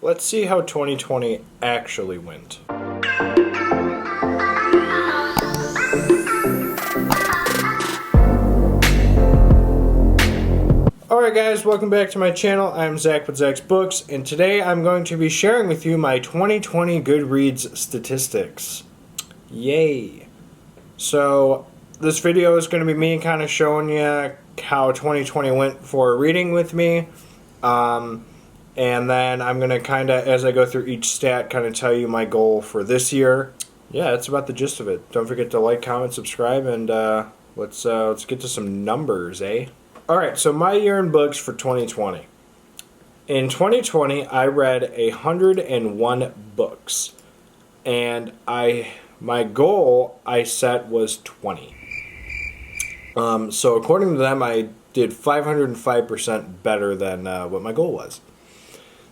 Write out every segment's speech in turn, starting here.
let's see how 2020 actually went. Alright guys, welcome back to my channel. I'm Zach with Zacks Books, and today I'm going to be sharing with you my 2020 Goodreads statistics. Yay! So, this video is going to be me kind of showing you how 2020 went for reading with me. And then I'm going to kind of, as I go through each stat, kind of tell you my goal for this year. Yeah, that's about the gist of it. Don't forget to like, comment, subscribe, and let's get to some numbers, eh? Alright, so my year in books for 2020. In 2020, I read 101 books. And my goal I set was 20. So according to them, I did 505% better than what my goal was.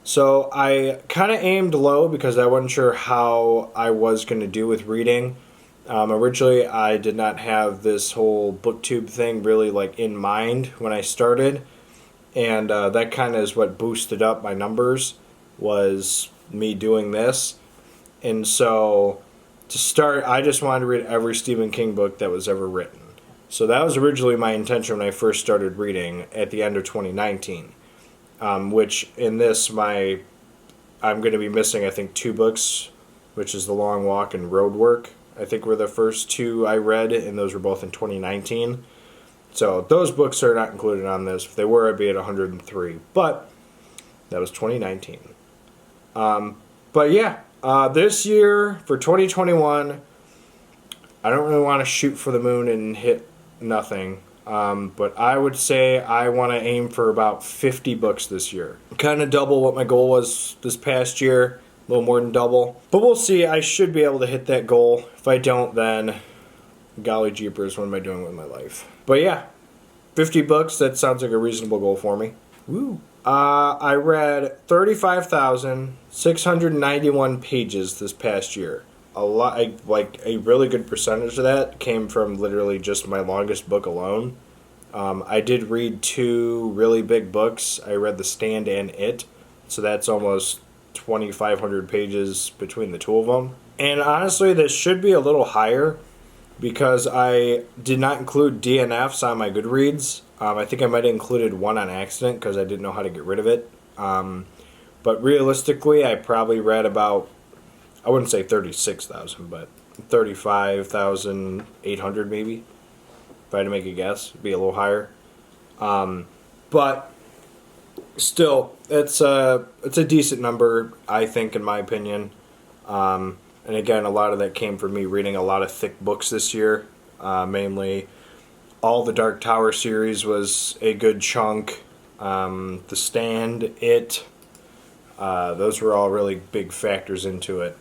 So I kind of aimed low because I wasn't sure how I was going to do with reading. Originally, I did not have this whole booktube thing really like in mind when I started, and that kind of is what boosted up my numbers, was me doing this. And so to start, I just wanted to read every Stephen King book that was ever written. So that was originally my intention when I first started reading at the end of 2019, which in this I'm going to be missing I think 2 books, which is The Long Walk and Road Work. I think were the first 2 I read, and those were both in 2019. So those books are not included on this. If they were, I'd be at 103. But that was 2019. But yeah, this year for 2021, I don't really want to shoot for the moon and hit nothing. But I would say I want to aim for about 50 books this year. Kind of double what my goal was this past year. A little more than double. But we'll see. I should be able to hit that goal. If I don't, then golly jeepers, what am I doing with my life? But yeah, 50 books, that sounds like a reasonable goal for me. Woo. I read 35,691 pages this past year. A lot, like a really good percentage of that came from literally just my longest book alone. I did read 2 really big books. I read The Stand and It, so that's almost 2,500 pages between the 2 of them. And honestly, this should be a little higher because I did not include DNFs on my Goodreads. I think I might have included 1 on accident because I didn't know how to get rid of it. But realistically, I probably read about, I wouldn't say 36,000, but 35,800 maybe. If I had to make a guess, it'd be a little higher. But still, it's a decent number, I think, in my opinion. And again, a lot of that came from me reading a lot of thick books this year. Mainly, all the Dark Tower series was a good chunk. The Stand, It, those were all really big factors into it.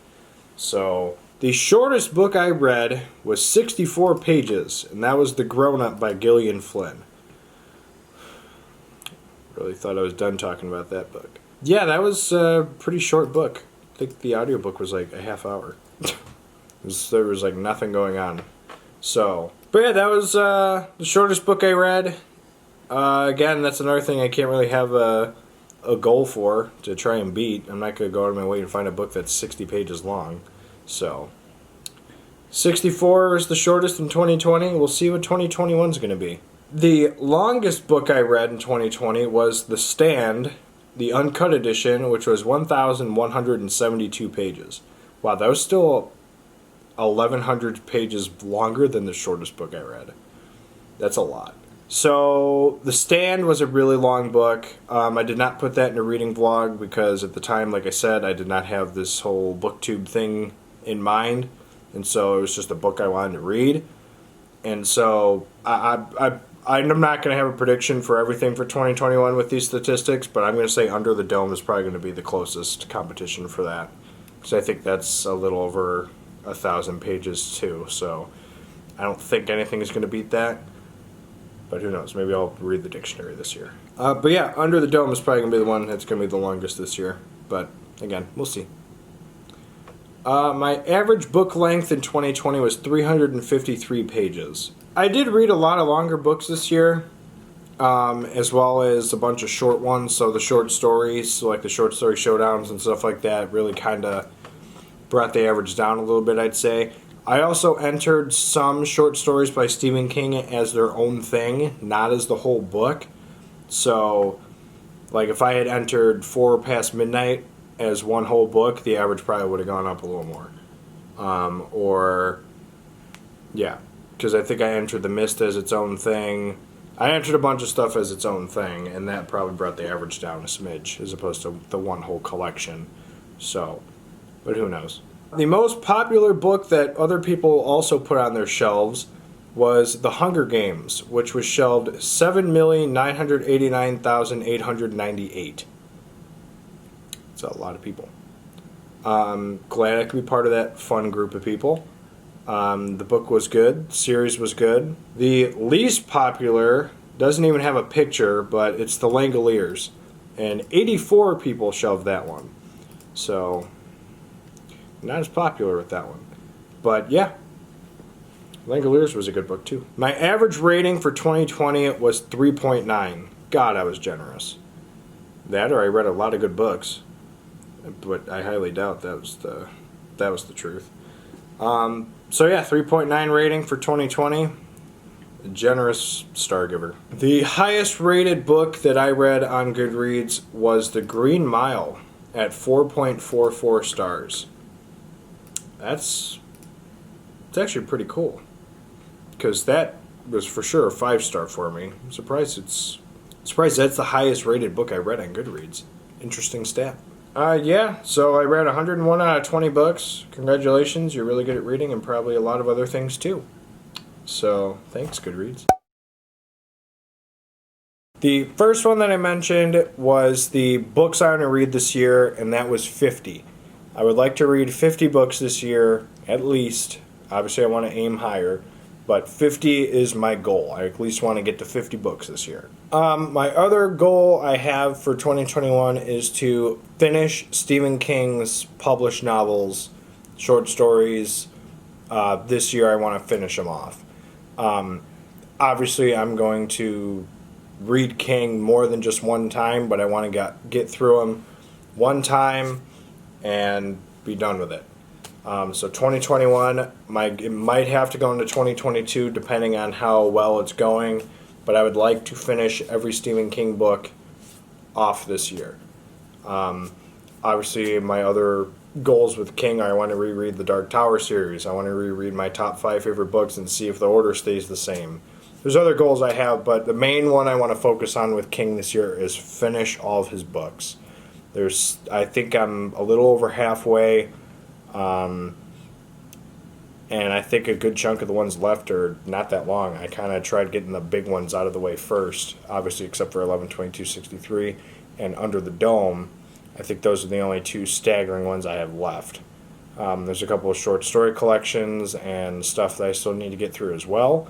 So, the shortest book I read was 64 pages, and that was The Grown Up by Gillian Flynn. Really thought I was done talking about that book. Yeah, that was a pretty short book. I think the audiobook was like a half hour. There was like nothing going on. So, but yeah, that was the shortest book I read. Again, that's another thing I can't really have a goal for to try and beat. I'm not going to go out of my way and find a book that's 60 pages long. So, 64 is the shortest in 2020. We'll see what 2021 is going to be. The longest book I read in 2020 was The Stand, the uncut edition, which was 1,172 pages. Wow, that was still 1,100 pages longer than the shortest book I read. That's a lot. So, The Stand was a really long book. I did not put that in a reading vlog because at the time, like I said, I did not have this whole booktube thing in mind. And so it was just a book I wanted to read. And so I'm not going to have a prediction for everything for 2021 with these statistics, but I'm going to say Under the Dome is probably going to be the closest competition for that. Because I think that's a little over 1,000 pages too, so I don't think anything is going to beat that. But who knows, maybe I'll read the dictionary this year. But yeah, Under the Dome is probably going to be the one that's going to be the longest this year. But again, we'll see. My average book length in 2020 was 353 pages. I did read a lot of longer books this year. as well as a bunch of short ones. So the short stories, so like the short story showdowns and stuff like that, really kind of brought the average down a little bit, I'd say. I also entered some short stories by Stephen King as their own thing, not as the whole book. So, like if I had entered 4 Past Midnight as one whole book, the average probably would have gone up a little more. Yeah, because I think I entered The Mist as its own thing. I entered a bunch of stuff as its own thing, and that probably brought the average down a smidge as opposed to the one whole collection. So, but who knows? The most popular book that other people also put on their shelves was The Hunger Games, which was shelved 7,989,898. That's a lot of people. Glad I could be part of that fun group of people. The book was good. The series was good. The least popular doesn't even have a picture, but it's The Langoliers. And 84 people shelved that one. So, not as popular with that one. But yeah, Langoliers was a good book too. My average rating for 2020 was 3.9. God, I was generous. That or I read a lot of good books. But I highly doubt that was the truth. So yeah, 3.9 rating for 2020. A generous star giver. The highest rated book that I read on Goodreads was The Green Mile at 4.44 stars. It's actually pretty cool. Because that was for sure a 5-star for me. I'm surprised that's the highest rated book I read on Goodreads. Interesting stat. Yeah, so I read 101 out of 20 books. Congratulations, you're really good at reading and probably a lot of other things too. So, thanks, Goodreads. The first one that I mentioned was the books I want to read this year, and that was 50. I would like to read 50 books this year, at least. Obviously, I want to aim higher, but 50 is my goal. I at least want to get to 50 books this year. My other goal I have for 2021 is to finish Stephen King's published novels, short stories. This year I want to finish them off. Obviously, I'm going to read King more than just one time, but I want to get through them one time and be done with it. So 2021, it might have to go into 2022 depending on how well it's going, but I would like to finish every Stephen King book off this year. Obviously, my other goals with King are I want to reread the Dark Tower series. I want to reread my top 5 favorite books and see if the order stays the same. There's other goals I have, but the main one I want to focus on with King this year is finish all of his books. I think I'm a little over halfway. And I think a good chunk of the ones left are not that long. I kind of tried getting the big ones out of the way first, obviously except for 11/22/63 and Under the Dome. I think those are the only 2 staggering ones I have left. There's a couple of short story collections and stuff that I still need to get through as well.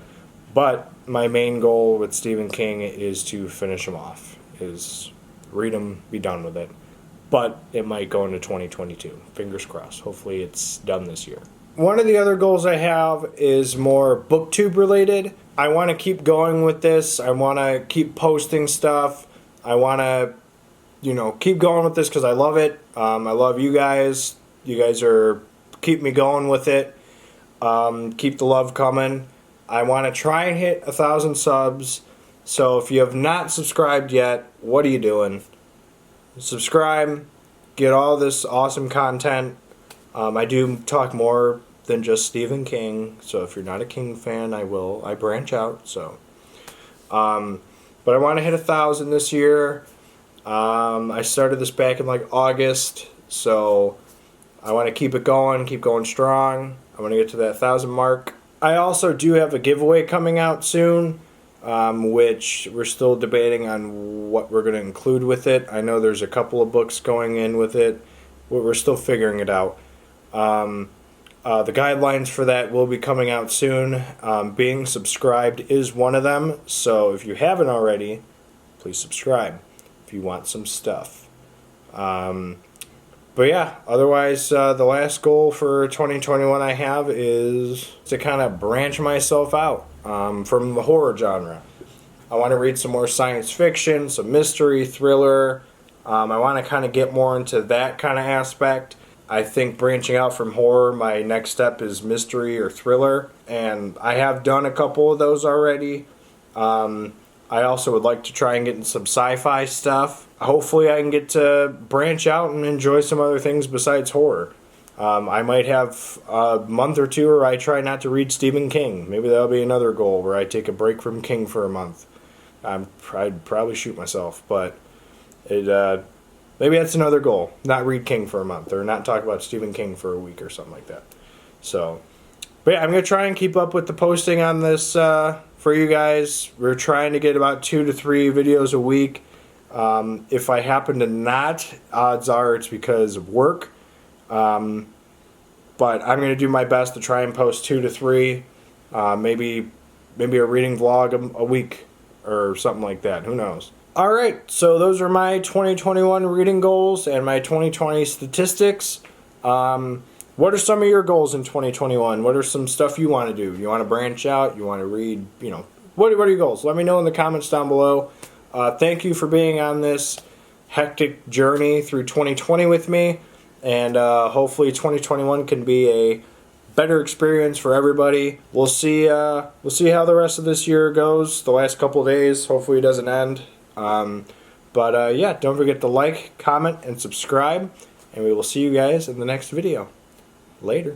But my main goal with Stephen King is to finish them off, is read them, be done with it. But it might go into 2022. Fingers crossed. Hopefully it's done this year. One of the other goals I have is more BookTube related. I want to keep going with this. I want to keep posting stuff. I want to, keep going with this because I love it. I love you guys. You guys keep me going with it. Keep the love coming. I want to try and hit 1,000 subs. So if you have not subscribed yet, what are you doing? Subscribe, get all this awesome content. I do talk more than just Stephen King, so if you're not a King fan, I branch out. So, but I want to hit 1,000 this year. I started this back in August, so I want to keep going strong. I want to get to that 1,000 mark. I also do have a giveaway coming out soon. Which we're still debating on what we're going to include with it. I know there's a couple of books going in with it. We're still figuring it out. The guidelines for that will be coming out soon. Being subscribed is one of them. So if you haven't already, please subscribe if you want some stuff. But yeah, otherwise, the last goal for 2021 I have is to kind of branch myself out from the horror genre. I want to read some more science fiction, some mystery, thriller. I want to kind of get more into that kind of aspect. I think branching out from horror, my next step is mystery or thriller, and I have done a couple of those already. I also would like to try and get into some sci-fi stuff. Hopefully I can get to branch out and enjoy some other things besides horror. I might have a month or two where I try not to read Stephen King. Maybe that'll be another goal, where I take a break from King for a month. I'd probably shoot myself, but maybe that's another goal. Not read King for a month, or not talk about Stephen King for a week or something like that. So, but yeah, I'm going to try and keep up with the posting on this for you guys. We're trying to get about 2 to 3 videos a week. If I happen to not, odds are it's because of work. But I'm going to do my best to try and post 2 to 3, maybe a reading vlog a week or something like that. Who knows? Alright, so those are my 2021 reading goals and my 2020 statistics. What are some of your goals in 2021? What are some stuff you want to do? You want to branch out? You want to read? What are your goals? Let me know in the comments down below. Thank you for being on this hectic journey through 2020 with me. And hopefully 2021 can be a better experience for everybody. We'll see how the rest of this year goes. The last couple of days, hopefully it doesn't end. Yeah, don't forget to like, comment, and subscribe. And we will see you guys in the next video. Later.